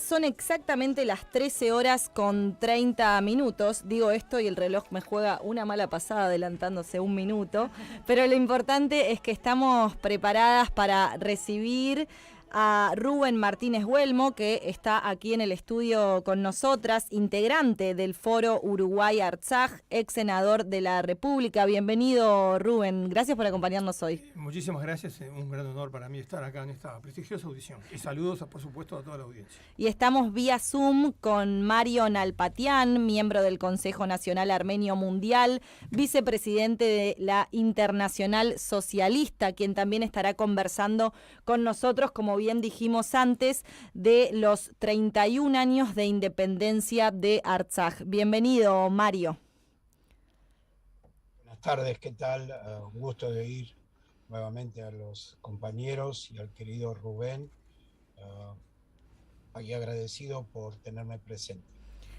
son exactamente las 13 horas con 30 minutos. Digo esto y el reloj me juega una mala pasada adelantándose un minuto. Pero lo importante es que estamos preparadas para recibir a Rubén Martínez Huelmo, que está aquí en el estudio con nosotras, integrante del Foro Uruguay-Artsaj, ex senador de la República. Bienvenido, Rubén. Gracias por acompañarnos hoy. Muchísimas gracias. Un gran honor para mí estar acá en esta prestigiosa audición. Y saludos, por supuesto, a toda la audiencia. Y estamos vía Zoom con Mario Nalpatian, miembro del Consejo Nacional Armenio Mundial, vicepresidente de la Internacional Socialista, quien también estará conversando con nosotros, como bien dijimos antes, de los 31 años de independencia de Artsaj. Bienvenido, Mario. Buenas tardes, ¿qué tal? Un gusto de ir nuevamente a los compañeros y al querido Rubén. Aquí agradecido por tenerme presente.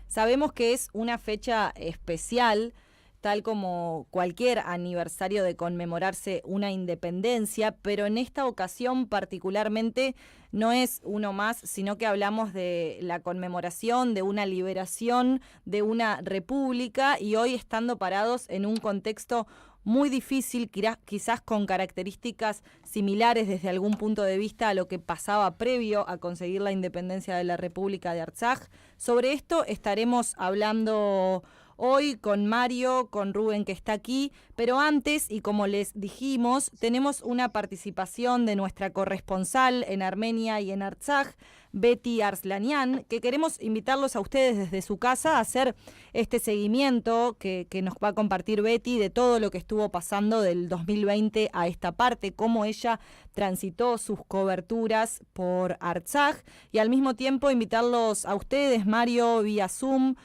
Sabemos que es una fecha especial, tal como cualquier aniversario de conmemorarse una independencia, pero en esta ocasión particularmente no es uno más, sino que hablamos de la conmemoración, de una liberación, de una república, y hoy estando parados en un contexto muy difícil, quizás con características similares desde algún punto de vista a lo que pasaba previo a conseguir la independencia de la República de Artsaj. Sobre esto estaremos hablando hoy con Mario, con Rubén que está aquí, pero antes, y como les dijimos, tenemos una participación de nuestra corresponsal en Armenia y en Artsaj, Betty Arslanian, que queremos invitarlos a ustedes desde su casa a hacer este seguimiento que nos va a compartir Betty de todo lo que estuvo pasando del 2020 a esta parte, cómo ella transitó sus coberturas por Artsaj, y al mismo tiempo invitarlos a ustedes, Mario, vía Zoom,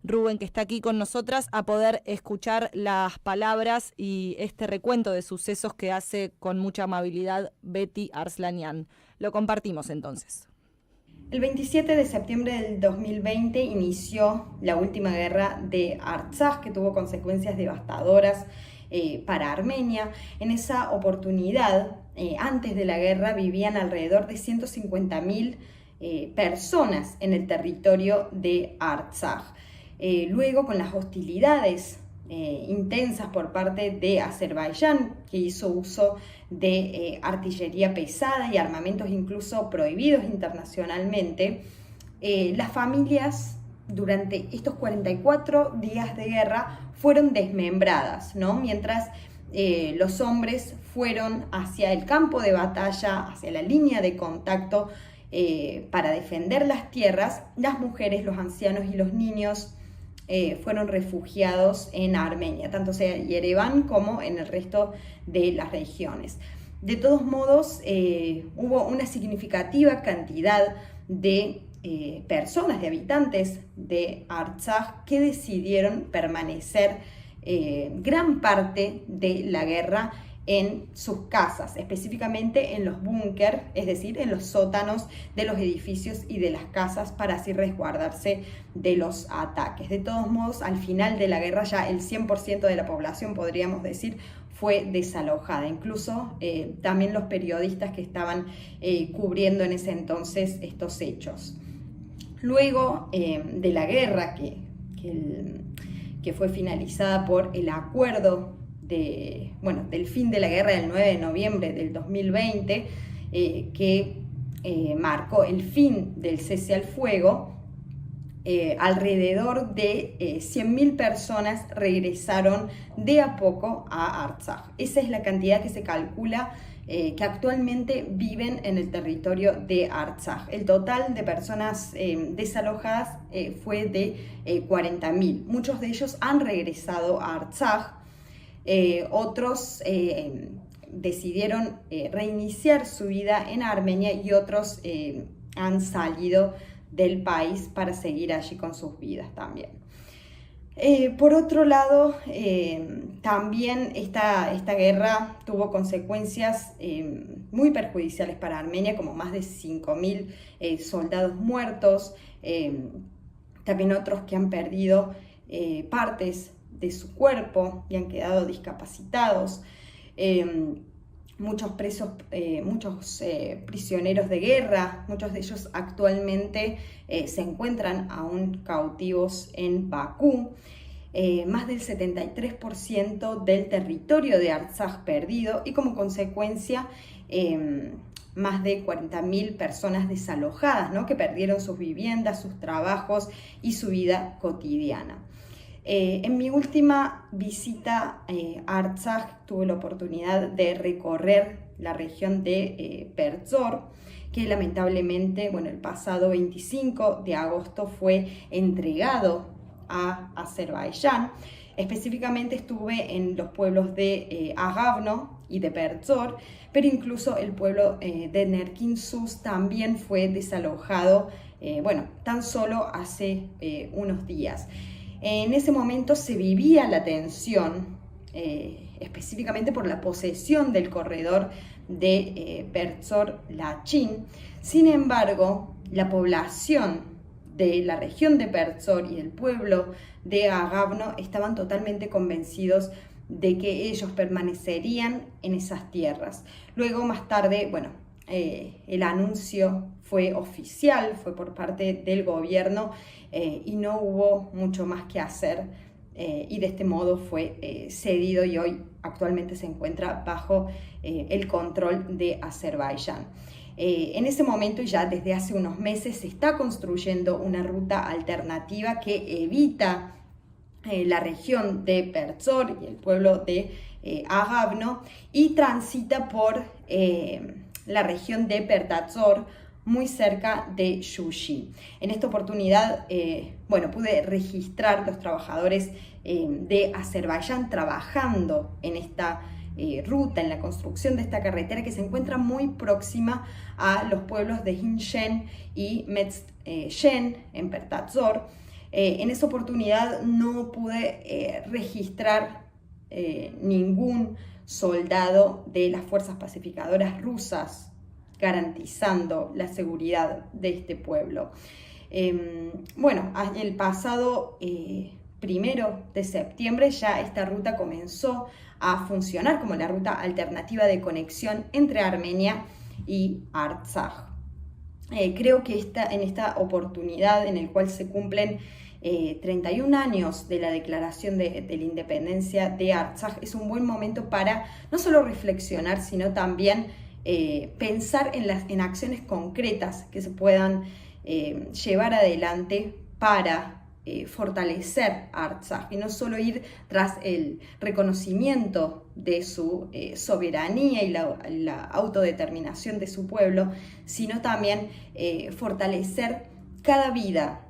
Rubén, que está aquí con nosotras, a poder escuchar las palabras y este recuento de sucesos que hace con mucha amabilidad Betty Arslanian. Lo compartimos entonces. El 27 de septiembre del 2020 inició la última guerra de Artsaj, que tuvo consecuencias devastadoras para Armenia. En esa oportunidad, antes de la guerra, vivían alrededor de 150.000 personas en el territorio de Artsaj. Luego, con las hostilidades intensas por parte de Azerbaiyán, que hizo uso de artillería pesada y armamentos incluso prohibidos internacionalmente, las familias durante estos 44 días de guerra fueron desmembradas, ¿no? Mientras los hombres fueron hacia el campo de batalla, hacia la línea de contacto para defender las tierras, las mujeres, los ancianos y los niños fueron refugiados en Armenia, tanto sea en Yerevan como en el resto de las regiones. De todos modos, hubo una significativa cantidad de personas, de habitantes de Artsaj, que decidieron permanecer gran parte de la guerra en sus casas, específicamente en los búnker, es decir, en los sótanos de los edificios y de las casas, para así resguardarse de los ataques. De todos modos, al final de la guerra ya el 100% de la población, podríamos decir, fue desalojada. Incluso también los periodistas que estaban cubriendo en ese entonces estos hechos. Luego de la guerra, que fue finalizada por el acuerdo del fin de la guerra del 9 de noviembre del 2020, que marcó el fin del cese al fuego, alrededor de 100.000 personas regresaron de a poco a Artsaj. Esa es la cantidad que se calcula que actualmente viven en el territorio de Artsaj. El total de personas desalojadas fue de 40.000. Muchos de ellos han regresado a Artsaj. Otros decidieron reiniciar su vida en Armenia y otros han salido del país para seguir allí con sus vidas también. Por otro lado, también esta guerra tuvo consecuencias muy perjudiciales para Armenia, como más de 5.000 soldados muertos, también otros que han perdido partes de su cuerpo y han quedado discapacitados. muchos presos, prisioneros de guerra, muchos de ellos actualmente se encuentran aún cautivos en Bakú. Más del 73% del territorio de Artsaj perdido y como consecuencia más de 40.000 personas desalojadas, ¿no? Que perdieron sus viviendas, sus trabajos y su vida cotidiana. En mi última visita a Artsaj tuve la oportunidad de recorrer la región de Pertzor, que lamentablemente, bueno, el pasado 25 de agosto fue entregado a Azerbaiyán. Específicamente estuve en los pueblos de Agavno y de Pertzor, pero incluso el pueblo de Nerkinsus también fue desalojado, tan solo hace unos días. En ese momento se vivía la tensión, específicamente por la posesión del corredor de Pertzor-Lachin. Sin embargo, la población de la región de Pertzor y el pueblo de Agavno estaban totalmente convencidos de que ellos permanecerían en esas tierras. Luego, más tarde, el anuncio fue oficial, fue por parte del gobierno y no hubo mucho más que hacer y de este modo fue cedido y hoy actualmente se encuentra bajo el control de Azerbaiyán. En ese momento y ya desde hace unos meses se está construyendo una ruta alternativa que evita la región de Pertzor y el pueblo de Agavno y transita por la región de Pertazor, muy cerca de Yushi. En esta oportunidad, pude registrar los trabajadores de Azerbaiyán trabajando en esta ruta, en la construcción de esta carretera que se encuentra muy próxima a los pueblos de Hinshen y Metzshen en Pertazor. En esa oportunidad no pude registrar ningún soldado de las fuerzas pacificadoras rusas garantizando la seguridad de este pueblo. El pasado 1 de septiembre ya esta ruta comenzó a funcionar como la ruta alternativa de conexión entre Armenia y Artsaj. Creo que en esta oportunidad en el cual se cumplen 31 años de la declaración de la independencia de Artsaj es un buen momento para no solo reflexionar, sino también pensar en acciones concretas que se puedan llevar adelante para fortalecer a Artsaj y no solo ir tras el reconocimiento de su soberanía y la autodeterminación de su pueblo, sino también fortalecer cada vida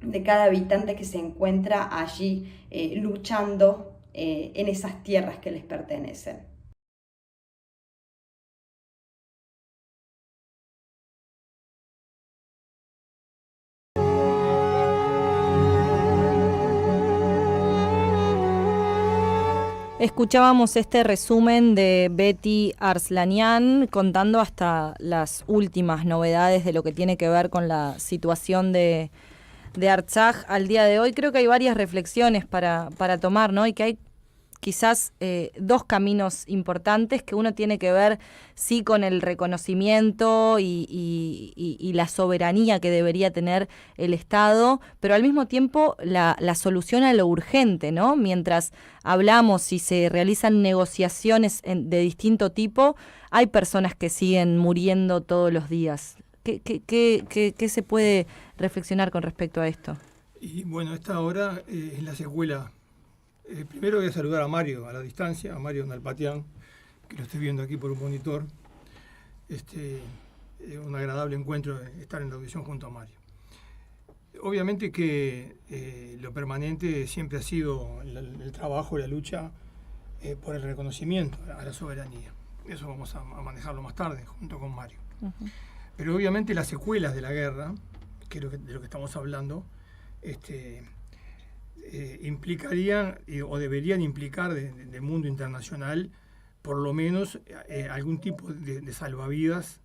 de cada habitante que se encuentra allí luchando en esas tierras que les pertenecen. Escuchábamos este resumen de Betty Arslanian contando hasta las últimas novedades de lo que tiene que ver con la situación de Artsaj al día de hoy. Creo que hay varias reflexiones para tomar, ¿no? Y que hay quizás dos caminos importantes, que uno tiene que ver sí con el reconocimiento y la soberanía que debería tener el Estado, pero al mismo tiempo la solución a lo urgente, ¿no? Mientras hablamos y se realizan negociaciones de distinto tipo, hay personas que siguen muriendo todos los días. ¿Qué se puede reflexionar con respecto a esto? Y bueno, esta hora es la secuela. Primero voy a saludar a Mario a la distancia, a Mario Nalpatian, que lo estoy viendo aquí por un monitor. Un agradable encuentro estar en la audición junto a Mario. Obviamente que lo permanente siempre ha sido el trabajo, la lucha por el reconocimiento a la soberanía. Eso vamos a manejarlo más tarde junto con Mario. Uh-huh. Pero obviamente las secuelas de la guerra, que es de lo que estamos hablando, implicarían o deberían implicar del mundo internacional por lo menos algún tipo de salvavidas,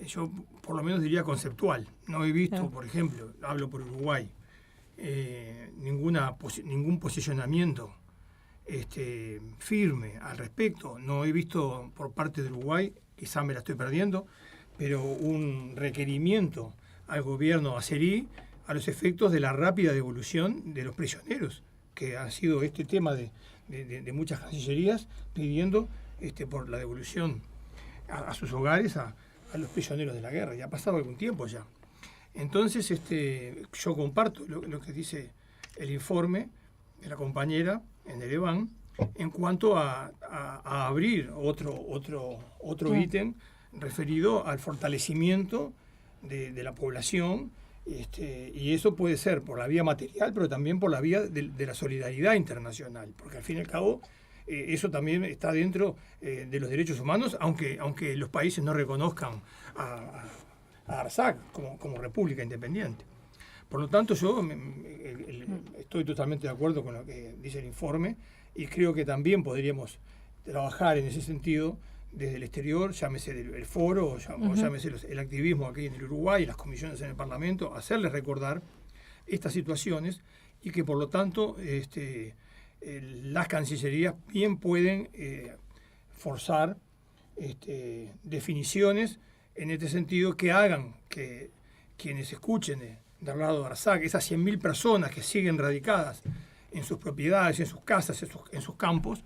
yo por lo menos diría conceptual. No he visto, por ejemplo, hablo por Uruguay, ningún posicionamiento firme al respecto. No he visto por parte de Uruguay, quizá me la estoy perdiendo, pero un requerimiento al gobierno azerí a los efectos de la rápida devolución de los prisioneros, que ha sido este tema de muchas cancillerías pidiendo por la devolución a sus hogares a los prisioneros de la guerra. Ya ha pasado algún tiempo ya. Entonces, yo comparto lo que dice el informe de la compañera en Ereván en cuanto a abrir otro ítem referido al fortalecimiento de la población, y eso puede ser por la vía material, pero también por la vía de la solidaridad internacional, porque al fin y al cabo eso también está dentro de los derechos humanos, aunque los países no reconozcan a Artsaj como república independiente. Por lo tanto, yo estoy totalmente de acuerdo con lo que dice el informe y creo que también podríamos trabajar en ese sentido desde el exterior, llámese el foro o llámese el activismo aquí en el Uruguay y las comisiones en el Parlamento, hacerles recordar estas situaciones y que por lo tanto las cancillerías bien pueden forzar definiciones en este sentido que hagan que quienes escuchen del lado de Artsaj, esas 100.000 personas que siguen radicadas en sus propiedades, en sus casas, en sus campos,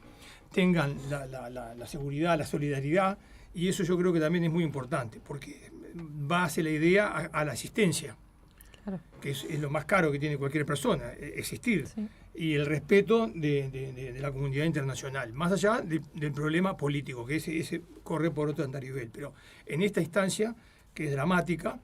tengan la seguridad, la solidaridad, y eso yo creo que también es muy importante, porque va hacia la idea a la asistencia, claro, que es lo más caro que tiene cualquier persona, existir, sí, y el respeto de la comunidad internacional, más allá del problema político, que ese corre por otro andarivel, pero en esta instancia, que es dramática,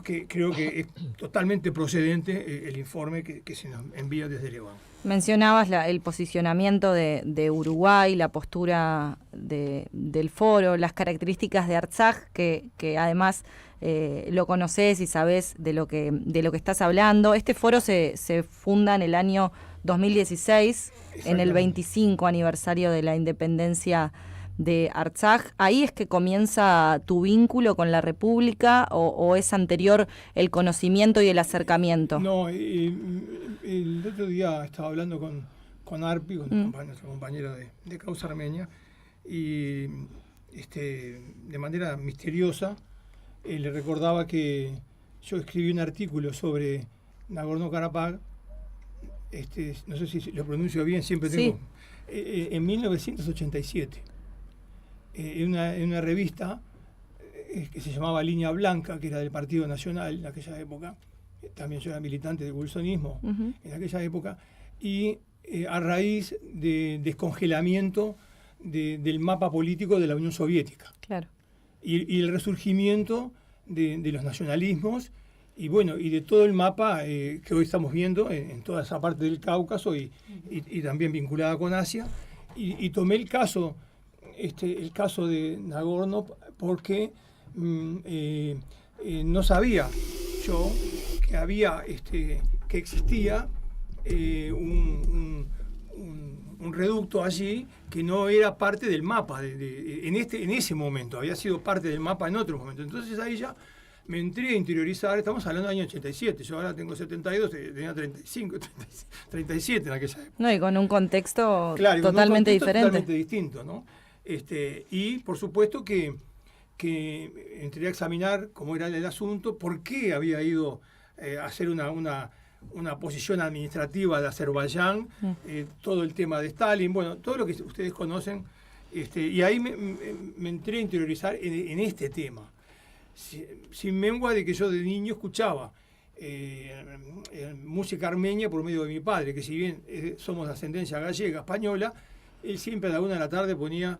creo que es totalmente procedente el informe que se nos envía desde Ereván. Mencionabas el posicionamiento de Uruguay, la postura del foro, las características de Artsaj, que además lo conocés y sabés de lo que estás hablando. Este foro se funda en el año 2016, en el 25 aniversario de la independencia de Artsaj. ¿Ahí es que comienza tu vínculo con la República o es anterior el conocimiento y el acercamiento? No, el otro día estaba hablando con Arpi, con nuestra compañera de Causa Armenia, y de manera misteriosa le recordaba que yo escribí un artículo sobre Nagorno-Karabaj, no sé si lo pronuncio bien, siempre tengo, sí, en 1987. En una revista que se llamaba Línea Blanca, que era del Partido Nacional en aquella época. También yo era militante del wilsonismo en aquella época, y a raíz de descongelamiento del mapa político de la Unión Soviética. Claro. Y el resurgimiento de los nacionalismos, y bueno, y de todo el mapa que hoy estamos viendo en toda esa parte del Cáucaso y también vinculada con Asia. Y tomé el caso de Nagorno porque no sabía yo que había que existía un reducto allí que no era parte del mapa en ese momento, había sido parte del mapa en otro momento. Entonces ahí ya me entré a interiorizar. Estamos hablando del año 87, yo ahora tengo 72, tenía 35, 37 en aquella época. No, y con un contexto, claro, totalmente diferente. Totalmente distinto, ¿no? Y por supuesto que entré a examinar cómo era el asunto, por qué había ido a hacer una posición administrativa de Azerbaiyán, todo el tema de Stalin, bueno, todo lo que ustedes conocen, y ahí me entré a interiorizar en este tema, sin mengua de que yo de niño escuchaba música armenia por medio de mi padre, que si bien somos de ascendencia gallega, española, él siempre a la 1 de la tarde ponía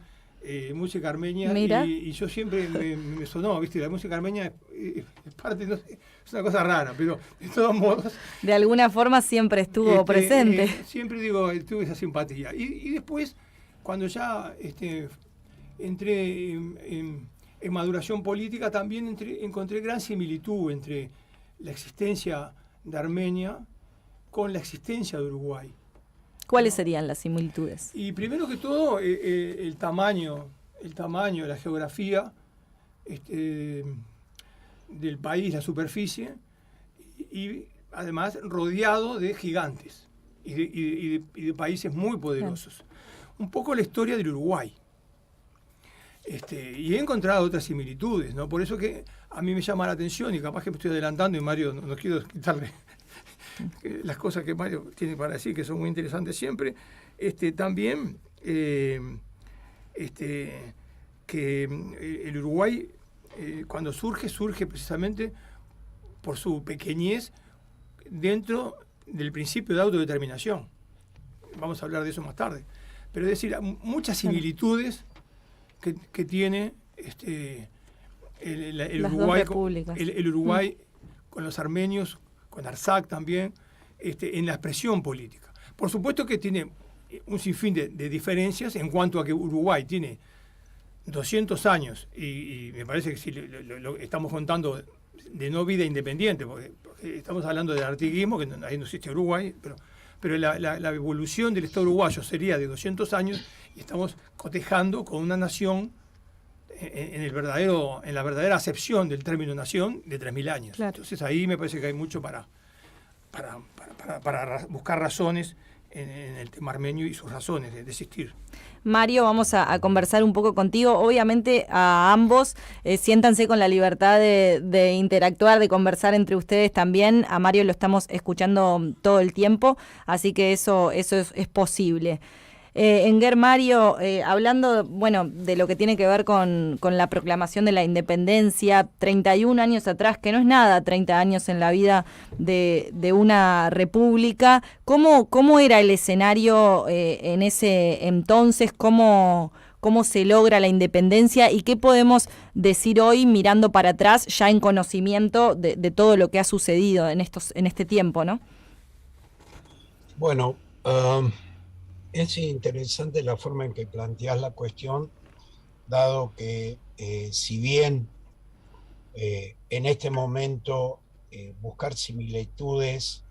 música armenia, y yo siempre me sonó, ¿viste? La música armenia es parte, no sé, es una cosa rara, pero de todos modos... De alguna forma siempre estuvo presente. Siempre digo, tuve esa simpatía. Y después, cuando ya entré en maduración política, también encontré gran similitud entre la existencia de Armenia con la existencia de Uruguay. ¿Cuáles serían las similitudes? Y primero que todo, el tamaño, la geografía del país, la superficie, y además rodeado de gigantes. y de países muy poderosos. Un poco la historia del Uruguay. Y he encontrado otras similitudes, ¿no? Por eso que a mí me llama la atención, y capaz que me estoy adelantando, y Mario, no quiero quitarle las cosas que Mario tiene para decir, que son muy interesantes siempre. También que el Uruguay, cuando surge precisamente por su pequeñez dentro del principio de autodeterminación. Vamos a hablar de eso más tarde. Pero es decir, muchas similitudes que tiene el Uruguay con los armenios, con Artsaj también, en la expresión política. Por supuesto que tiene un sinfín de diferencias en cuanto a que Uruguay tiene 200 años, y me parece que si lo estamos contando de no vida independiente, porque estamos hablando del artiguismo, que ahí no existe Uruguay, pero la evolución del Estado uruguayo sería de 200 años, y estamos cotejando con una nación en la verdadera acepción del término nación de 3.000 años. Claro. Entonces ahí me parece que hay mucho para buscar razones en el tema armenio y sus razones de existir. Mario, vamos a conversar un poco contigo. Obviamente a ambos siéntanse con la libertad de interactuar, de conversar entre ustedes también. A Mario lo estamos escuchando todo el tiempo, así que eso es posible. Enguer, Mario, hablando de lo que tiene que ver con la proclamación de la independencia, 31 años atrás, que no es nada, 30 años en la vida de una república, ¿cómo era el escenario en ese entonces? ¿Cómo se logra la independencia? ¿Y qué podemos decir hoy mirando para atrás, ya en conocimiento de todo lo que ha sucedido en este tiempo, ¿no? Bueno, es interesante la forma en que planteas la cuestión, dado que si bien en este momento buscar similitudes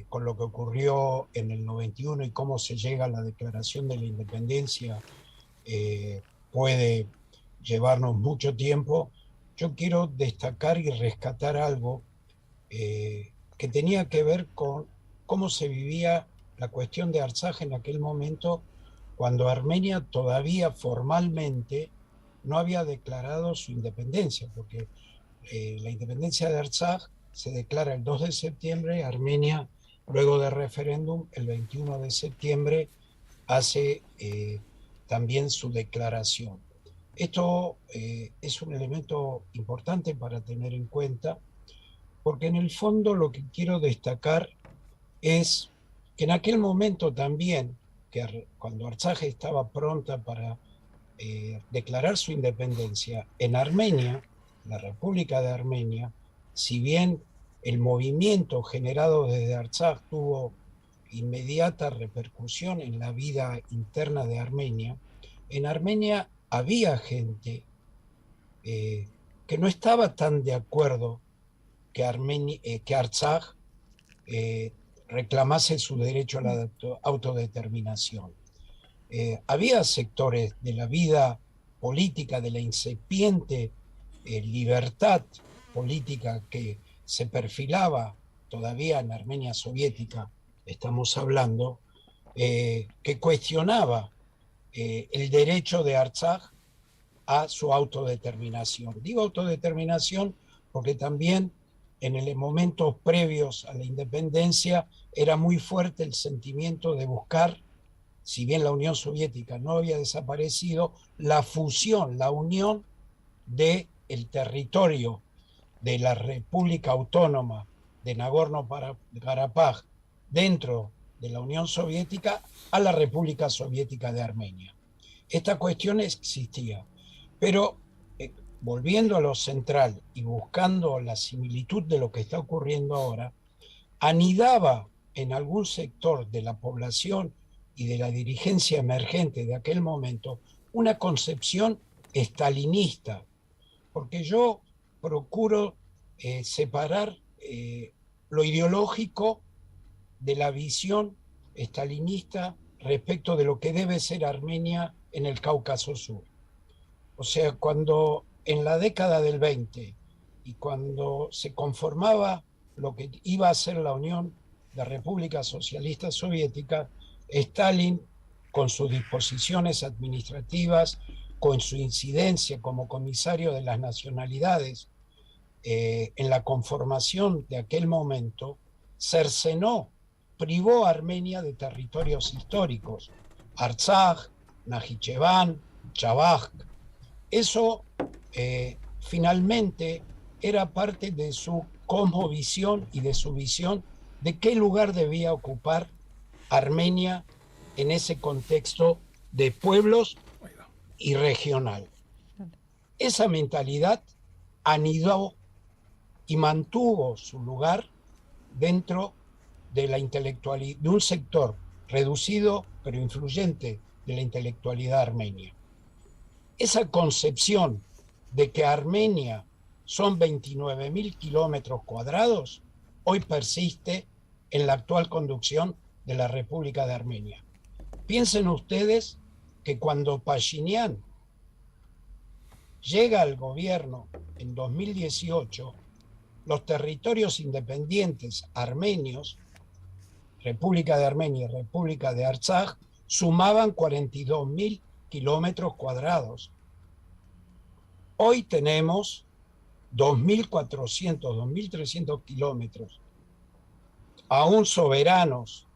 con lo que ocurrió en el 91 y cómo se llega a la declaración de la independencia puede llevarnos mucho tiempo, yo quiero destacar y rescatar algo que tenía que ver con cómo se vivía la cuestión de Artsaj en aquel momento, cuando Armenia todavía formalmente no había declarado su independencia, porque la independencia de Artsaj se declara el 2 de septiembre, Armenia, luego del referéndum, el 21 de septiembre, hace también su declaración. Esto es un elemento importante para tener en cuenta, porque en el fondo lo que quiero destacar es que en aquel momento también, cuando Artsaj estaba pronta para declarar su independencia, en Armenia, la República de Armenia, si bien el movimiento generado desde Artsaj tuvo inmediata repercusión en la vida interna de Armenia, en Armenia había gente que no estaba tan de acuerdo que Artsaj reclamase su derecho a la autodeterminación. Había sectores de la vida política, de la incipiente libertad política que se perfilaba todavía en Armenia soviética, estamos hablando, que cuestionaba el derecho de Artsaj a su autodeterminación. Digo autodeterminación porque también en momentos previos a la independencia era muy fuerte el sentimiento de buscar, si bien la Unión Soviética no había desaparecido, la fusión, la unión del territorio de la República Autónoma de Nagorno-Karabaj dentro de la Unión Soviética a la República Soviética de Armenia. Esta cuestión existía, pero volviendo a lo central y buscando la similitud de lo que está ocurriendo ahora, anidaba en algún sector de la población y de la dirigencia emergente de aquel momento una concepción estalinista, porque yo procuro separar lo ideológico de la visión estalinista respecto de lo que debe ser Armenia en el Cáucaso Sur. O sea, cuando en la década del 20 y cuando se conformaba lo que iba a ser la Unión de República Socialista Soviética, Stalin, con sus disposiciones administrativas, con su incidencia como comisario de las nacionalidades en la conformación de aquel momento, cercenó, privó a Armenia de territorios históricos, Artsaj, Najicheván, Chabaj. Eso finalmente era parte de su cosmovisión y de su visión de qué lugar debía ocupar Armenia en ese contexto de pueblos y regional. Esa mentalidad anidó y mantuvo su lugar dentro de la intelectualidad, de un sector reducido pero influyente de la intelectualidad armenia. Esa concepción de que Armenia son 29.000 kilómetros cuadrados hoy persiste en la actual conducción de la República de Armenia. Piensen ustedes que cuando Pashinyan llega al gobierno en 2018, los territorios independientes armenios, República de Armenia y República de Artsaj, sumaban 42.000 kilómetros cuadrados. Hoy tenemos 2.400, 2.300 kilómetros, aún soberanos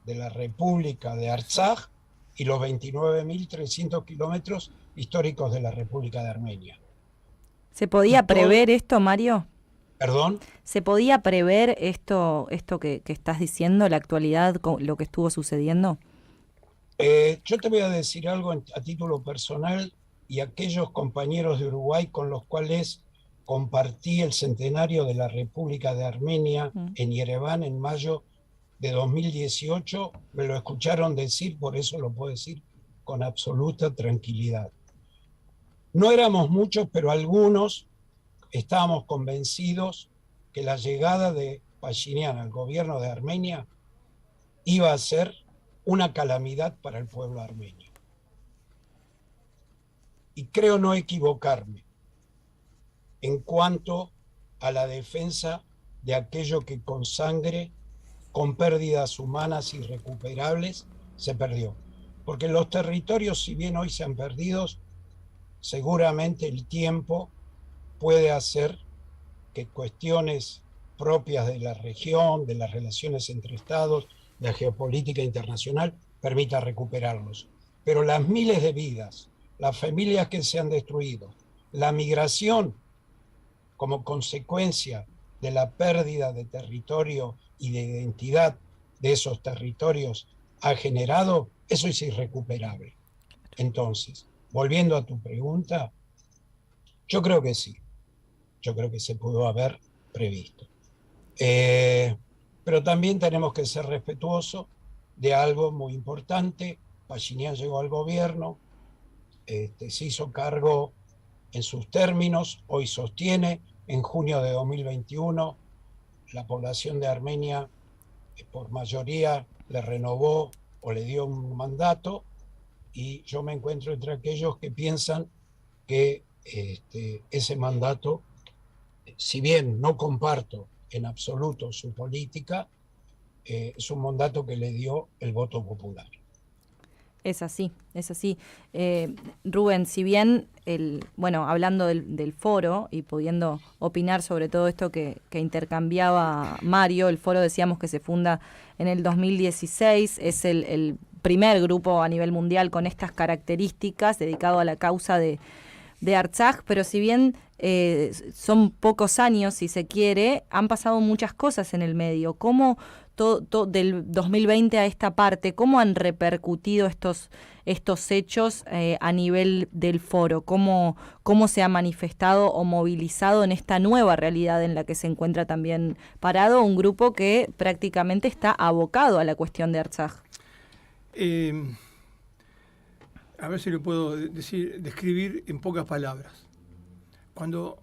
de la República de Artsaj y los 29.300 kilómetros históricos de la República de Armenia. ¿Se podía prever esto, Mario? ¿Perdón? ¿Se podía prever esto que estás diciendo, la actualidad, lo que estuvo sucediendo? Yo te voy a decir algo a título personal y aquellos compañeros de Uruguay con los cuales compartí el centenario de la República de Armenia en Yerevan en mayo de 2018, me lo escucharon decir, por eso lo puedo decir con absoluta tranquilidad. No éramos muchos, pero algunos estábamos convencidos que la llegada de Pashinyan al gobierno de Armenia iba a ser una calamidad para el pueblo armenio. Y creo no equivocarme en cuanto a la defensa de aquello que con sangre, con pérdidas humanas irrecuperables, se perdió. Porque los territorios, si bien hoy se han perdido, seguramente el tiempo puede hacer que cuestiones propias de la región, de las relaciones entre estados, de la geopolítica internacional, permita recuperarlos. Pero las miles de vidas, las familias que se han destruido, la migración como consecuencia de la pérdida de territorio y de identidad de esos territorios ha generado, eso es irrecuperable. Entonces, volviendo a tu pregunta, yo creo que sí. Yo creo que se pudo haber previsto. Pero también tenemos que ser respetuosos de algo muy importante. Pashinyan llegó al gobierno, se hizo cargo en sus términos, hoy sostiene, en junio de 2021, la población de Armenia, por mayoría, le renovó o le dio un mandato, y yo me encuentro entre aquellos que piensan que ese mandato, si bien no comparto en absoluto su política, es un mandato que le dio el voto popular. Es así, es así. Rubén, si bien, hablando del foro y pudiendo opinar sobre todo esto que intercambiaba Mario, el foro decíamos que se funda en el 2016, es el primer grupo a nivel mundial con estas características dedicado a la causa de Artsaj, pero si bien son pocos años, si se quiere, han pasado muchas cosas en el medio. ¿Cómo del 2020 a esta parte, cómo han repercutido estos hechos a nivel del foro? ¿Cómo se ha manifestado o movilizado en esta nueva realidad en la que se encuentra también parado un grupo que prácticamente está abocado a la cuestión de Artsaj? A ver si lo puedo describir en pocas palabras. Cuando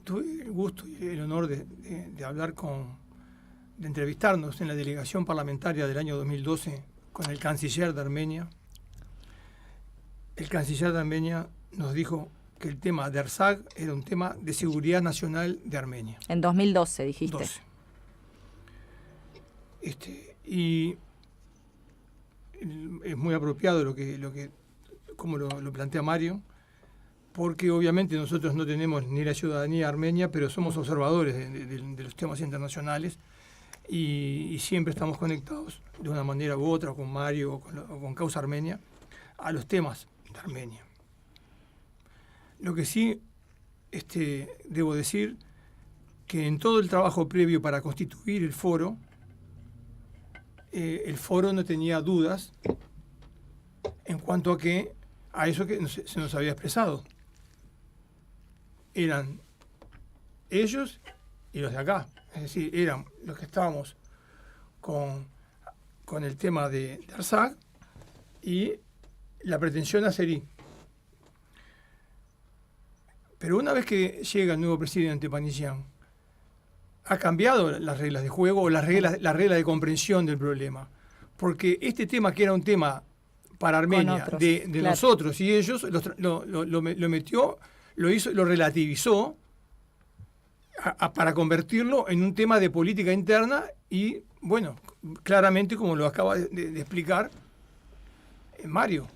tuve el gusto y el honor de hablar de entrevistarnos en la delegación parlamentaria del año 2012 con el canciller de Armenia nos dijo que el tema de Artsaj era un tema de seguridad nacional de Armenia. En 2012 dijiste. 12. Y es muy apropiado como lo plantea Mario, porque obviamente nosotros no tenemos ni la ciudadanía armenia, pero somos observadores de los temas internacionales y siempre estamos conectados de una manera u otra con Mario o con Causa Armenia a los temas de Armenia. Lo que sí debo decir que en todo el trabajo previo para constituir el foro no tenía dudas en cuanto a eso que se nos había expresado. Eran ellos y los de acá, es decir, eran los que estábamos con el tema de Artsaj y la pretensión a Azeri. Pero una vez que llega el nuevo presidente Panisyan, ha cambiado las reglas de juego o la regla de comprensión del problema. Porque este tema, que era un tema para Armenia, de claro, nosotros y ellos, lo metió, lo hizo, lo relativizó para convertirlo en un tema de política interna y, bueno, claramente, como lo acaba de explicar Mario.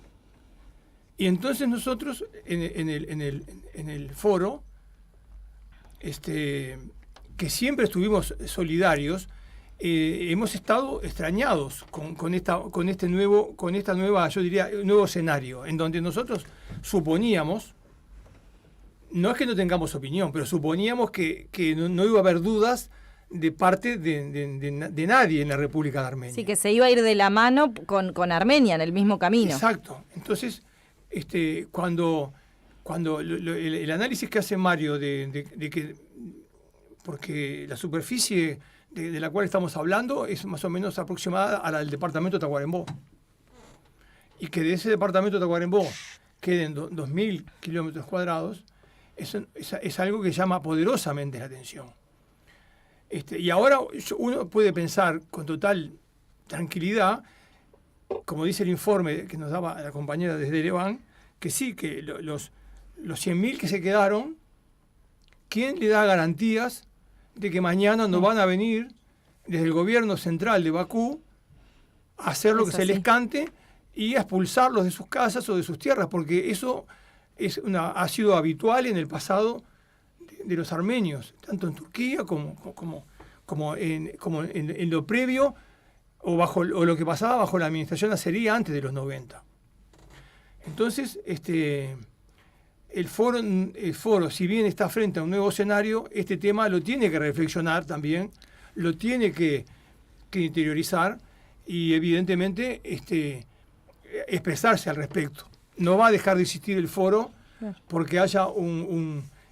Y entonces nosotros, en el foro, que siempre estuvimos solidarios, hemos estado extrañados con este nuevo escenario, en donde nosotros suponíamos, no es que no tengamos opinión, pero suponíamos que no iba a haber dudas de parte de nadie en la República de Armenia. Sí, que se iba a ir de la mano con Armenia en el mismo camino. Exacto. Entonces, cuando el análisis que hace Mario de que, porque la superficie de la cual estamos hablando es más o menos aproximada a la del departamento de Tacuarembó, y que de ese departamento de Tacuarembó queden 2.000 kilómetros cuadrados, es algo que llama poderosamente la atención. Y ahora uno puede pensar con total tranquilidad, como dice el informe que nos daba la compañera desde Ereván, que sí, que los 100.000 que se quedaron, ¿quién le da garantías de que mañana no van a venir desde el gobierno central de Bakú a hacer lo que se les cante y a expulsarlos de sus casas o de sus tierras? Porque eso ha sido habitual en el pasado de los armenios, tanto en Turquía como en lo previo o lo que pasaba bajo la administración azerí antes de los 90. Entonces, el foro, si bien está frente a un nuevo escenario, este tema lo tiene que reflexionar también, lo tiene que interiorizar y evidentemente expresarse al respecto. No va a dejar de existir el foro porque haya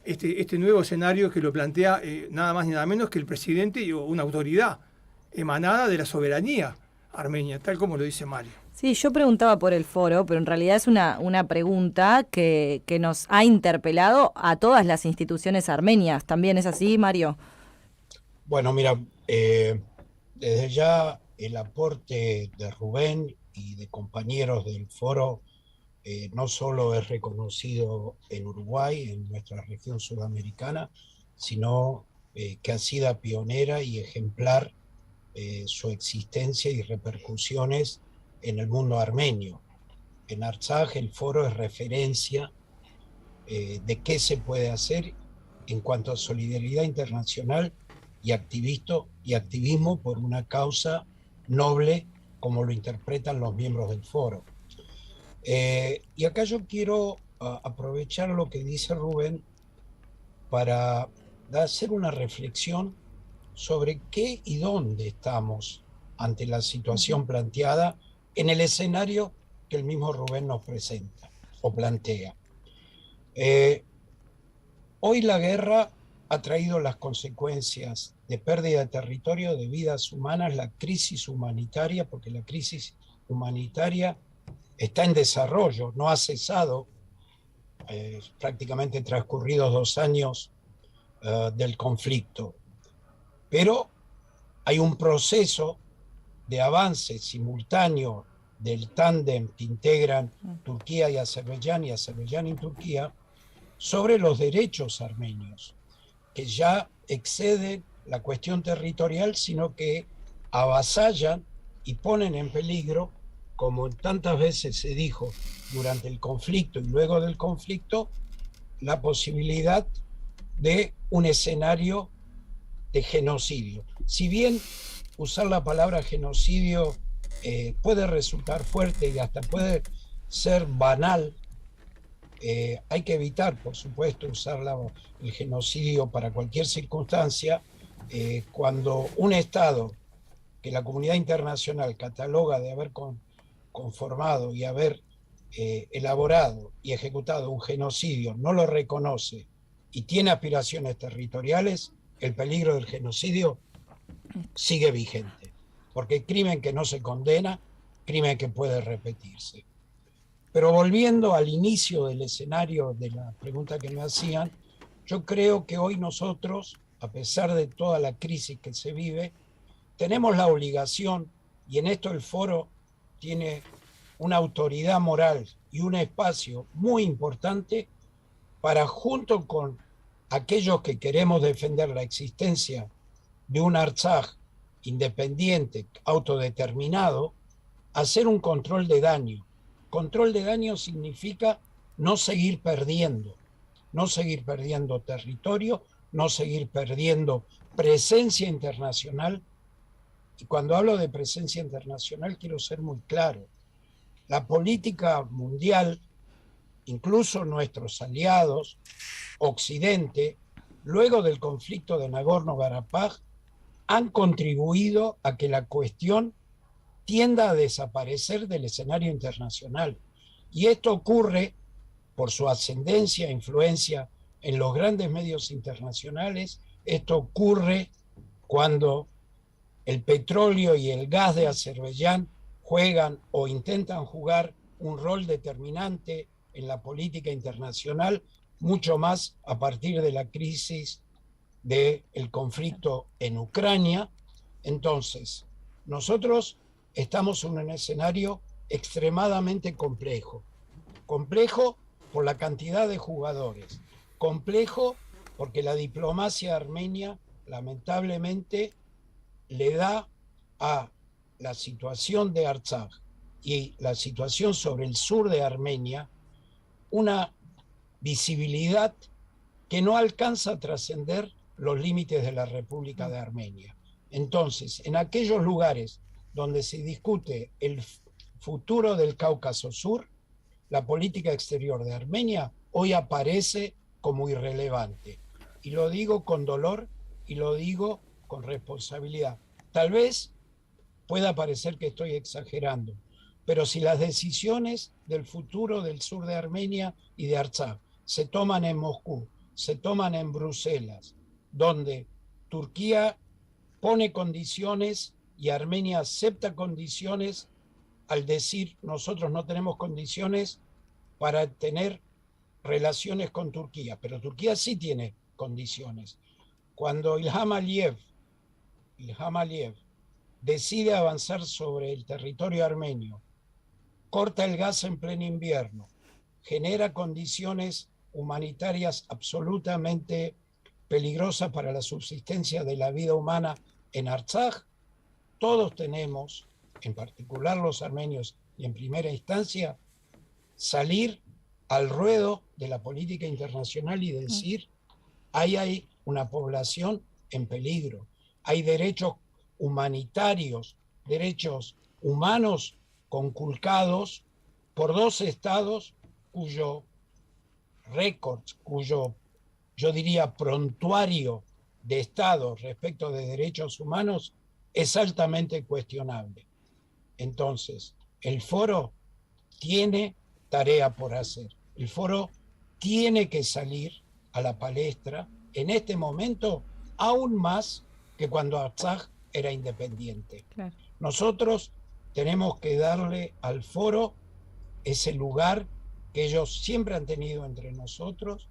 este nuevo escenario que lo plantea nada más ni nada menos que el presidente o una autoridad emanada de la soberanía armenia, tal como lo dice Mario. Sí, yo preguntaba por el foro, pero en realidad es una pregunta que nos ha interpelado a todas las instituciones armenias. ¿También es así, Mario? Bueno, mira, desde ya el aporte de Rubén y de compañeros del foro no solo es reconocido en Uruguay, en nuestra región sudamericana, sino que ha sido pionera y ejemplar su existencia y repercusiones en el mundo armenio. En Artsaj el foro es referencia de qué se puede hacer en cuanto a solidaridad internacional y activismo por una causa noble, como lo interpretan los miembros del foro. Y acá yo quiero aprovechar lo que dice Rubén para hacer una reflexión sobre qué y dónde estamos ante la situación planteada en el escenario que el mismo Rubén nos presenta o plantea. Hoy la guerra ha traído las consecuencias de pérdida de territorio, de vidas humanas, la crisis humanitaria, porque la crisis humanitaria está en desarrollo, no ha cesado, prácticamente transcurridos 2 años del conflicto. Pero hay un proceso de avance simultáneo del tándem que integran Turquía y Azerbaiyán y Turquía sobre los derechos armenios, que ya exceden la cuestión territorial, sino que avasallan y ponen en peligro, como tantas veces se dijo durante el conflicto y luego del conflicto, la posibilidad de un escenario de genocidio. Si bien usar la palabra genocidio puede resultar fuerte y hasta puede ser banal, hay que evitar, por supuesto, usar el genocidio para cualquier circunstancia. Cuando un Estado que la comunidad internacional cataloga de haber conformado y haber elaborado y ejecutado un genocidio no lo reconoce y tiene aspiraciones territoriales, el peligro del genocidio sigue vigente, porque crimen que no se condena, crimen que puede repetirse. Pero volviendo al inicio del escenario de la pregunta que me hacían, yo creo que hoy nosotros, a pesar de toda la crisis que se vive, tenemos la obligación, y en esto el foro tiene una autoridad moral y un espacio muy importante para, junto con aquellos que queremos defender la existencia de un Artsaj independiente, autodeterminado, hacer un control de daño. Control de daño significa no seguir perdiendo territorio, no seguir perdiendo presencia internacional. Y cuando hablo de presencia internacional quiero ser muy claro. La política mundial, incluso nuestros aliados, Occidente, luego del conflicto de Nagorno-Karabaj, han contribuido a que la cuestión tienda a desaparecer del escenario internacional. Y esto ocurre por su ascendencia e influencia en los grandes medios internacionales. Esto ocurre cuando el petróleo y el gas de Azerbaiyán juegan o intentan jugar un rol determinante en la política internacional, mucho más a partir de la crisis del conflicto en Ucrania. Entonces, nosotros estamos en un escenario extremadamente complejo. Complejo por la cantidad de jugadores. Complejo porque la diplomacia armenia, lamentablemente, le da a la situación de Artsaj y la situación sobre el sur de Armenia una visibilidad que no alcanza a trascender los límites de la República de Armenia. Entonces, en aquellos lugares donde se discute el futuro del Cáucaso Sur, la política exterior de Armenia hoy aparece como irrelevante. Y lo digo con dolor y lo digo con responsabilidad. Tal vez pueda parecer que estoy exagerando, pero si las decisiones del futuro del sur de Armenia y de Artsaj se toman en Moscú, se toman en Bruselas, donde Turquía pone condiciones y Armenia acepta condiciones al decir nosotros no tenemos condiciones para tener relaciones con Turquía, pero Turquía sí tiene condiciones. Cuando Ilham Aliyev decide avanzar sobre el territorio armenio, corta el gas en pleno invierno, genera condiciones humanitarias absolutamente peligrosas para la subsistencia de la vida humana en Artsaj, todos tenemos, en particular los armenios y en primera instancia, salir al ruedo de la política internacional y decir, ahí hay una población en peligro, hay derechos humanitarios, derechos humanos conculcados por dos estados cuyo récord, cuyo, yo diría, prontuario de estados respecto de derechos humanos es altamente cuestionable. Entonces, el foro tiene tarea por hacer. El foro tiene que salir a la palestra en este momento aún más que cuando Artsaj era independiente. Claro. Nosotros tenemos que darle al foro ese lugar que ellos siempre han tenido entre nosotros,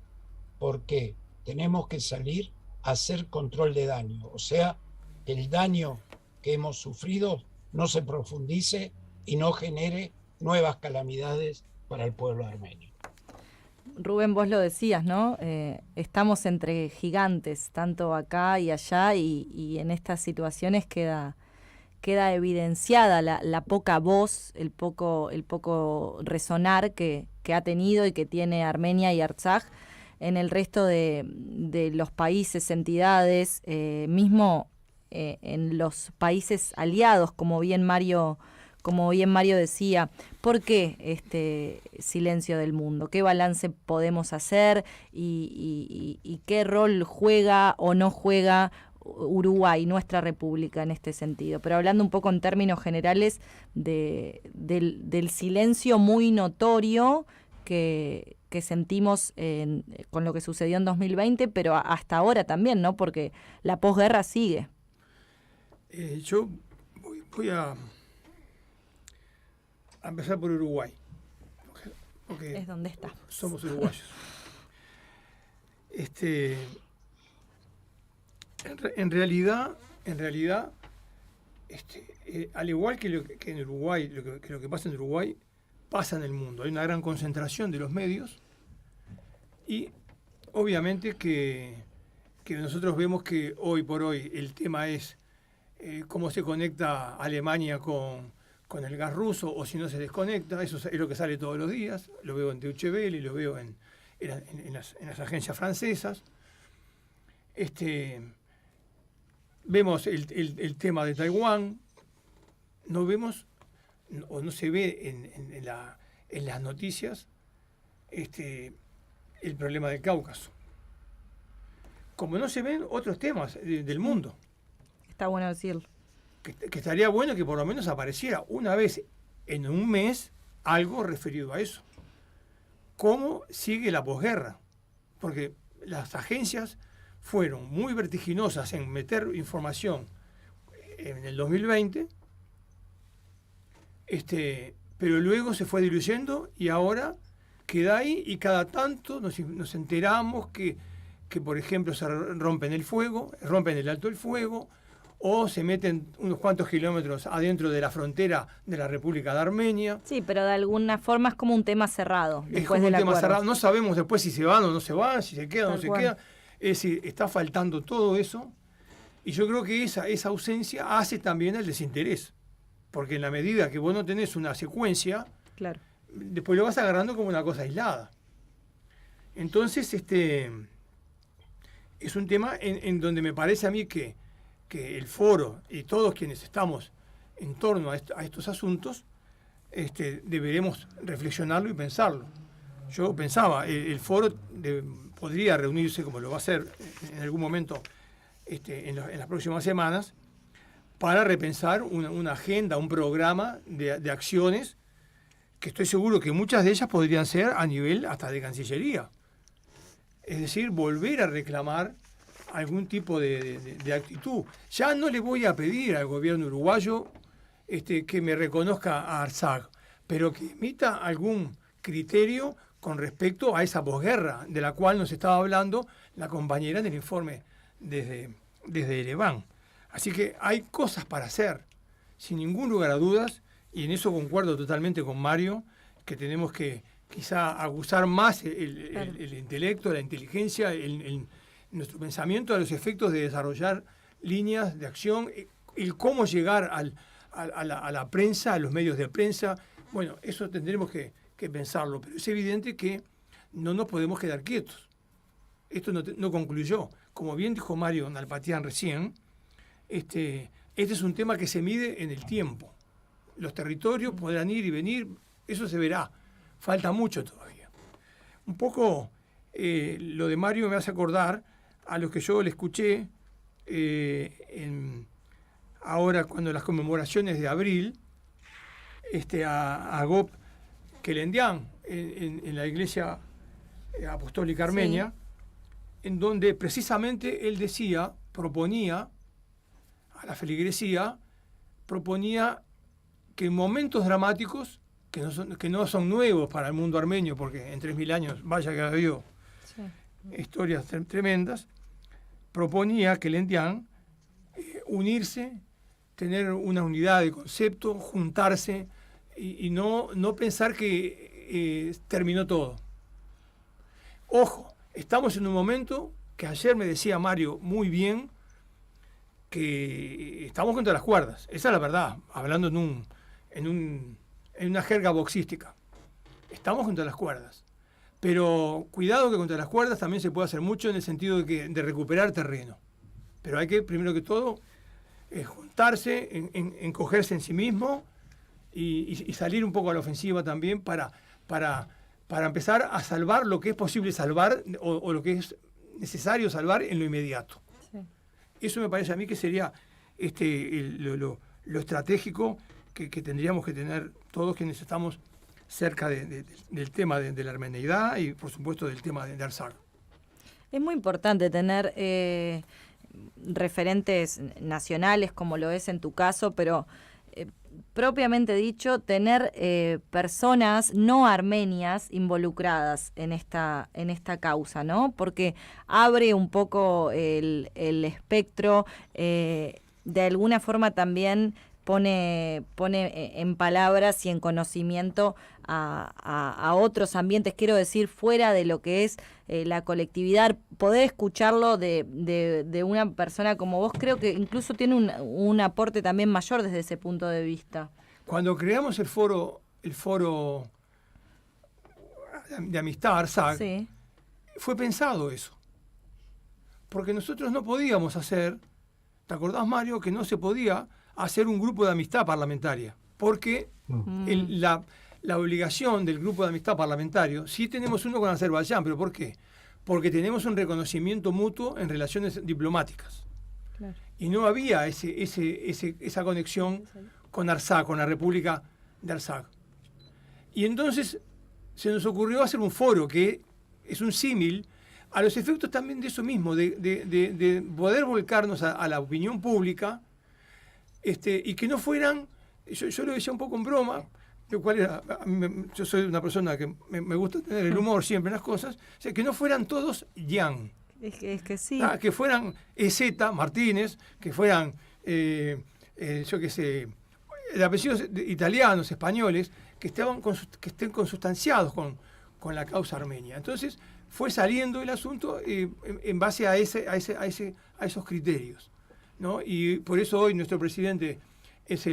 porque tenemos que salir a hacer control de daño, o sea, que el daño que hemos sufrido no se profundice y no genere nuevas calamidades para el pueblo armenio. Rubén, vos lo decías, ¿no? Estamos entre gigantes, tanto acá y allá, y en estas situaciones queda queda evidenciada la poca voz, el poco resonar que ha tenido y que tiene Armenia y Artsaj en el resto de los países, entidades, mismo en los países aliados, como bien Mario decía. ¿Por qué este silencio del mundo? ¿Qué balance podemos hacer y qué rol juega o no juega Uruguay, nuestra república, en este sentido? Pero hablando un poco en términos generales del silencio muy notorio que sentimos con lo que sucedió en 2020, pero hasta ahora también, ¿no? Porque la posguerra sigue. Yo voy a empezar por Uruguay, porque es donde está. Somos uruguayos. En realidad, al igual que en Uruguay, lo que pasa en Uruguay pasa en el mundo. Hay una gran concentración de los medios y obviamente que nosotros vemos que hoy por hoy el tema es cómo se conecta Alemania con el gas ruso, o si no se desconecta. Eso es lo que sale todos los días. Lo veo en Deutsche Welle y lo veo en las agencias francesas. Vemos el tema de Taiwán. No vemos o no se ve en las noticias el problema del Cáucaso. Como no se ven otros temas del mundo. Está bueno decirlo. Que estaría bueno que por lo menos apareciera una vez en un mes algo referido a eso. ¿Cómo sigue la posguerra? Porque las agencias fueron muy vertiginosas en meter información en el 2020, pero luego se fue diluyendo y ahora queda ahí, y cada tanto nos enteramos que, por ejemplo, se rompen el alto el fuego, o se meten unos cuantos kilómetros adentro de la frontera de la República de Armenia. Sí, pero de alguna forma es como un tema cerrado. Es como un tema cerrado. No sabemos después si se van o no se van, si se quedan o no se quedan. Es decir, está faltando todo eso, y yo creo que esa ausencia hace también el desinterés. Porque en la medida que vos no tenés una secuencia, claro, después lo vas agarrando como una cosa aislada. Entonces, es un tema en donde me parece a mí que el foro y todos quienes estamos en torno a estos asuntos, deberemos reflexionarlo y pensarlo. Yo pensaba, el foro podría reunirse, como lo va a hacer en algún momento en las próximas semanas, para repensar una agenda, un programa de acciones, que estoy seguro que muchas de ellas podrían ser a nivel hasta de Cancillería. Es decir, volver a reclamar algún tipo de actitud. Ya no le voy a pedir al gobierno uruguayo que me reconozca a Artsaj, pero que emita algún criterio con respecto a esa posguerra de la cual nos estaba hablando la compañera del informe desde Ereván. Así que hay cosas para hacer, sin ningún lugar a dudas, y en eso concuerdo totalmente con Mario, que tenemos que quizá aguzar más el intelecto, la inteligencia, nuestro pensamiento a los efectos de desarrollar líneas de acción, el cómo llegar a la prensa, a los medios de prensa. Bueno, eso tendremos que pensarlo, pero es evidente que no nos podemos quedar quietos. Esto no concluyó. Como bien dijo Mario Nalpatian recién, este es un tema que se mide en el tiempo. Los territorios podrán ir y venir, eso se verá. Falta mucho todavía. Un poco lo de Mario me hace acordar a lo que yo le escuché ahora cuando las conmemoraciones de abril, a Agop Kelendian en la iglesia apostólica armenia, sí, en donde precisamente él proponía a la feligresía, que en momentos dramáticos, que no son nuevos para el mundo armenio, porque en 3000 años, vaya que ha habido historias tremendas, proponía que Kelendian unirse, tener una unidad de concepto, juntarse y no pensar que terminó todo. Ojo, estamos en un momento que ayer me decía Mario muy bien, que estamos contra las cuerdas. Esa es la verdad, hablando en una jerga boxística. Estamos contra las cuerdas. Pero cuidado que contra las cuerdas también se puede hacer mucho en el sentido de recuperar terreno. Pero hay que, primero que todo, juntarse, encogerse en sí mismo y salir un poco a la ofensiva también para empezar a salvar lo que es posible salvar o lo que es necesario salvar en lo inmediato. Sí. Eso me parece a mí que sería lo estratégico que tendríamos que tener todos quienes estamos cerca del tema de la armeniaidad y, por supuesto, del tema de Artsaj. Es muy importante tener referentes nacionales, como lo es en tu caso, pero propiamente dicho, tener personas no armenias involucradas en esta causa, ¿no? Porque abre un poco el espectro, de alguna forma también pone en palabras y en conocimiento a otros ambientes, quiero decir, fuera de lo que es la colectividad. Poder escucharlo de una persona como vos, creo que incluso tiene un aporte también mayor desde ese punto de vista. Cuando creamos el foro de amistad Artsaj, sí, fue pensado eso. Porque nosotros no podíamos hacer, ¿te acordás, Mario, que no se podía hacer un grupo de amistad parlamentaria? Porque la obligación del grupo de amistad parlamentario, sí tenemos uno con Azerbaiyán, pero ¿por qué? Porque tenemos un reconocimiento mutuo en relaciones diplomáticas. Claro. Y no había esa conexión con Artsaj, con la República de Artsaj. Y entonces se nos ocurrió hacer un foro que es un símil a los efectos también de eso mismo, de poder volcarnos a la opinión pública, y que no fueran, yo lo decía un poco en broma, lo cual era, yo soy una persona que me gusta tener el humor siempre en las cosas, o sea, que no fueran todos Yang. Es que sí. Que fueran EZ, Martínez, que fueran, yo qué sé, de apellidos italianos, españoles, que estén consustanciados con la causa armenia. Entonces fue saliendo el asunto en base a esos criterios, ¿no? Y por eso hoy nuestro presidente es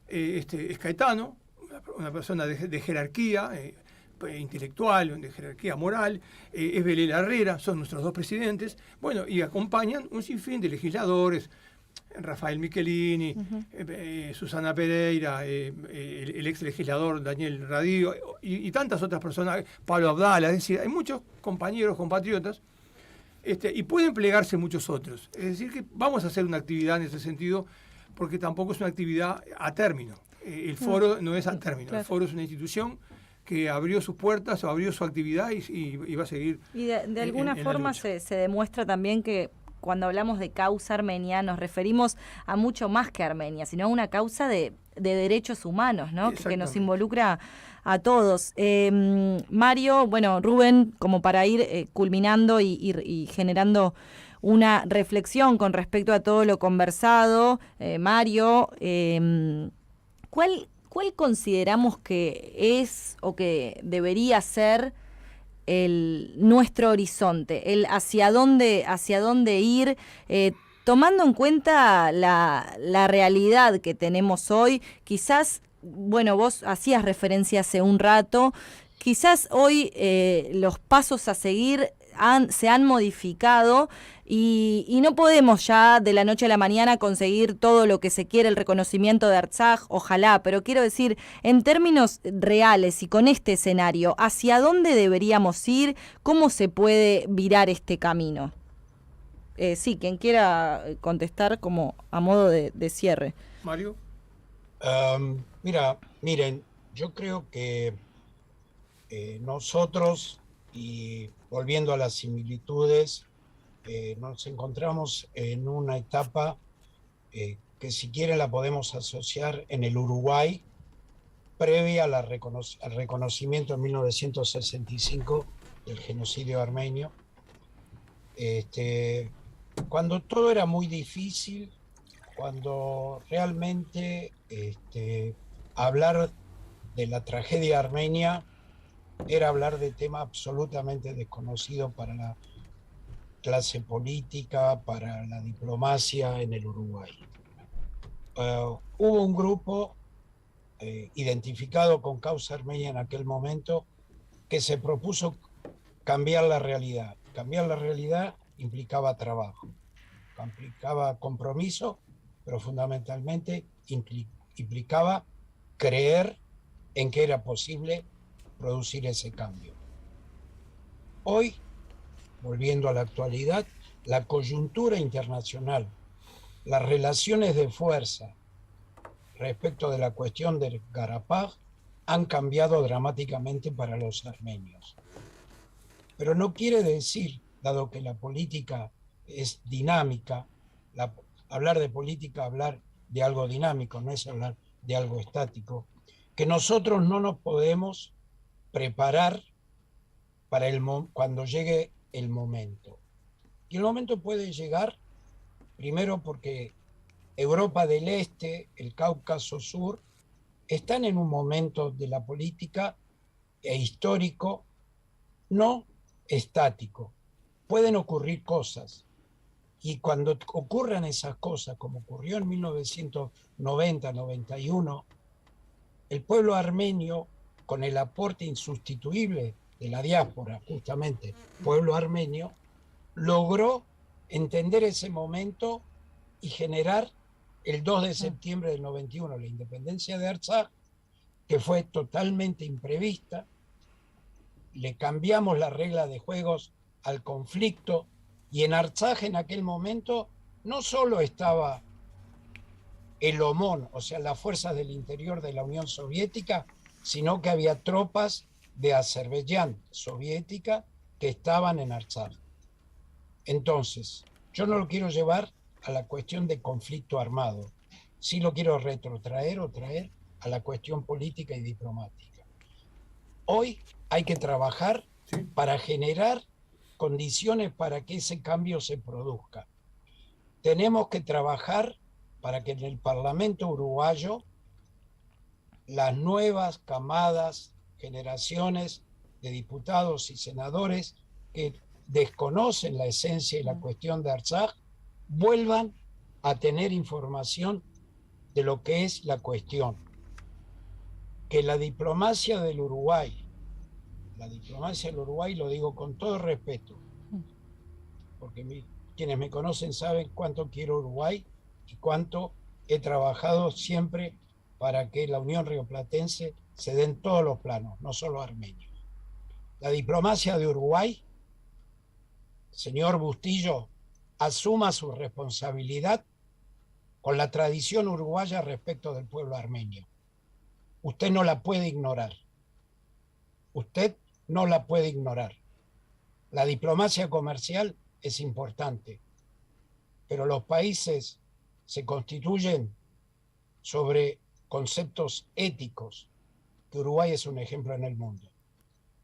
es Caetano, una persona de jerarquía intelectual, de jerarquía moral, es Belén Herrera, son nuestros dos presidentes, bueno, y acompañan un sinfín de legisladores, Rafael Michelini, Susana Pereira, el ex legislador Daniel Radío y tantas otras personas, Pablo Abdala, es decir, hay muchos compañeros, compatriotas, y pueden plegarse muchos otros. Es decir, que vamos a hacer una actividad en ese sentido, porque tampoco es una actividad a término. El foro no es a término, claro. El foro es una institución que abrió sus puertas o abrió su actividad y va a seguir. Y de alguna forma se demuestra también que cuando hablamos de causa armenia nos referimos a mucho más que Armenia, sino a una causa de derechos humanos, ¿no? Que nos involucra a todos. Mario, bueno, Rubén, como para ir culminando y generando una reflexión con respecto a todo lo conversado, Mario, ¿cuál consideramos que es o que debería ser nuestro horizonte, el hacia dónde ir, tomando en cuenta la realidad que tenemos hoy? Quizás, bueno, vos hacías referencia hace un rato, quizás hoy los pasos a seguir se han modificado y no podemos ya de la noche a la mañana conseguir todo lo que se quiere, el reconocimiento de Artsaj, ojalá, pero quiero decir, en términos reales y con este escenario, ¿hacia dónde deberíamos ir? ¿Cómo se puede virar este camino? Sí, quien quiera contestar como a modo de cierre. Mario. Miren, yo creo que nosotros, y volviendo a las similitudes, nos encontramos en una etapa que si quieren la podemos asociar en el Uruguay, previa al reconocimiento en 1965 del genocidio armenio, cuando todo era muy difícil, cuando realmente hablar de la tragedia armenia era hablar de tema absolutamente desconocido para clase política, para la diplomacia en el Uruguay. Hubo un grupo identificado con Causa Armenia en aquel momento que se propuso cambiar la realidad. Cambiar la realidad implicaba trabajo, implicaba compromiso, pero fundamentalmente implicaba creer en que era posible producir ese cambio. Hoy, volviendo a la actualidad, la coyuntura internacional, las relaciones de fuerza respecto de la cuestión del Karabaj han cambiado dramáticamente para los armenios. Pero no quiere decir, dado que la política es dinámica, hablar de política, hablar de algo dinámico, no es hablar de algo estático, que nosotros no nos podemos preparar para cuando llegue el momento. Y el momento puede llegar, primero porque Europa del Este, el Cáucaso Sur, están en un momento de la política histórico no estático. Pueden ocurrir cosas. Y cuando ocurran esas cosas, como ocurrió en 1990-91, el pueblo armenio, con el aporte insustituible de la diáspora, justamente, pueblo armenio, logró entender ese momento y generar el 2 de septiembre del 91 la independencia de Artsaj, que fue totalmente imprevista. Le cambiamos la regla de juegos al conflicto, y en Artsaj en aquel momento no solo estaba el OMON, o sea, las fuerzas del interior de la Unión Soviética, sino que había tropas de Azerbaiyán soviética que estaban en Artsaj. Entonces, yo no lo quiero llevar a la cuestión de conflicto armado, sí lo quiero retrotraer o traer a la cuestión política y diplomática. Hoy hay que trabajar para generar condiciones para que ese cambio se produzca. Tenemos que trabajar para que en el Parlamento uruguayo las nuevas camadas, generaciones de diputados y senadores que desconocen la esencia y la cuestión de Artsaj vuelvan a tener información de lo que es la cuestión. Que la diplomacia del Uruguay, lo digo con todo respeto, porque quienes me conocen saben cuánto quiero Uruguay y cuánto he trabajado siempre para que la Unión Rioplatense se dé en todos los planos, no solo armenios. La diplomacia de Uruguay, señor Bustillo, asuma su responsabilidad con la tradición uruguaya respecto del pueblo armenio. Usted no la puede ignorar. Usted no la puede ignorar. La diplomacia comercial es importante, pero los países se constituyen sobre conceptos éticos, que Uruguay es un ejemplo en el mundo.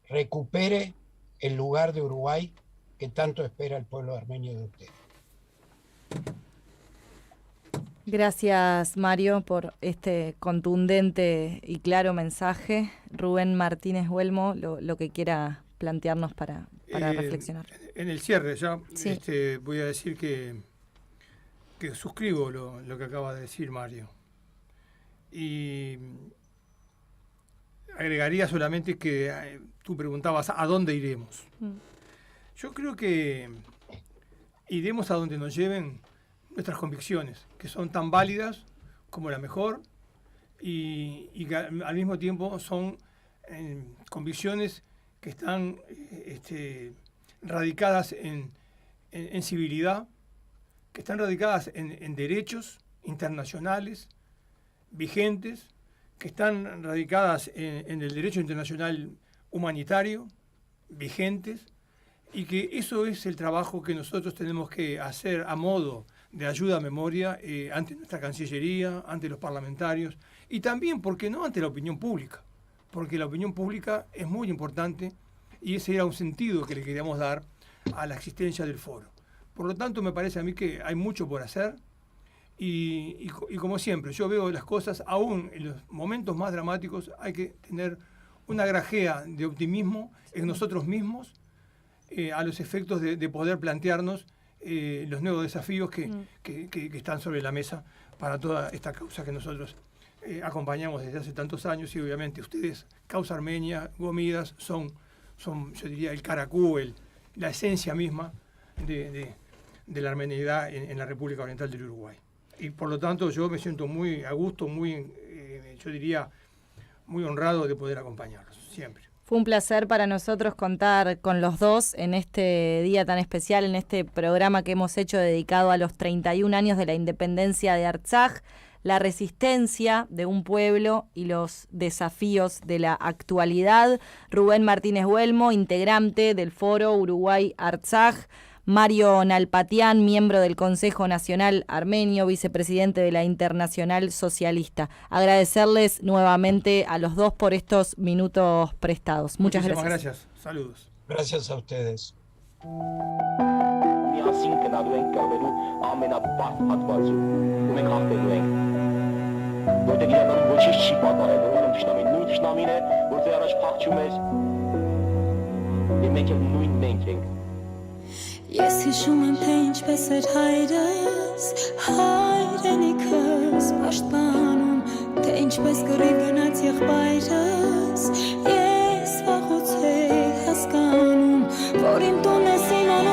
Recupere el lugar de Uruguay que tanto espera el pueblo armenio de usted. Gracias, Mario, por este contundente y claro mensaje. Rubén Martínez Huelmo, lo que quiera plantearnos para reflexionar. En el cierre ya Sí. voy a decir que suscribo lo que acaba de decir Mario. Y agregaría solamente que tú preguntabas a dónde iremos. Yo creo que iremos a donde nos lleven nuestras convicciones, que son tan válidas como la mejor y que al mismo tiempo son convicciones que están radicadas en civilidad, que están radicadas en derechos internacionales vigentes, que están radicadas en el derecho internacional humanitario vigentes, y que eso es el trabajo que nosotros tenemos que hacer a modo de ayuda a memoria ante nuestra Cancillería, ante los parlamentarios y también, ¿por qué no?, ante la opinión pública, porque la opinión pública es muy importante y ese era un sentido que le queríamos dar a la existencia del foro. Por lo tanto, me parece a mí que hay mucho por hacer y como siempre, yo veo las cosas, aún en los momentos más dramáticos, hay que tener una grajea de optimismo en nosotros mismos a los efectos de poder plantearnos los nuevos desafíos que están sobre la mesa para toda esta causa que nosotros acompañamos desde hace tantos años. Y obviamente ustedes, Causa Armenia, Gomidas, son yo diría, el caracú, la esencia misma de la armenianidad en la República Oriental del Uruguay. Y por lo tanto yo me siento muy a gusto, yo diría, muy honrado de poder acompañarlos, siempre. Fue un placer para nosotros contar con los dos en este día tan especial, en este programa que hemos hecho dedicado a los 31 años de la independencia de Artsaj, la resistencia de un pueblo y los desafíos de la actualidad. Rubén Martínez Huelmo, integrante del Foro Uruguay Artsaj; Mario Nalpatian, miembro del Consejo Nacional Armenio, vicepresidente de la Internacional Socialista. Agradecerles nuevamente a los dos por estos minutos prestados. Muchas gracias. Gracias. Saludos. Gracias a ustedes. Ես հիշում եմ, թե ինչպես էր հայրս, հայրենիքս պաշտպանում, թե ինչպես կռիվ գնաց եղբայրս, ես վաղուց էի հասկանում, որ իմ տունը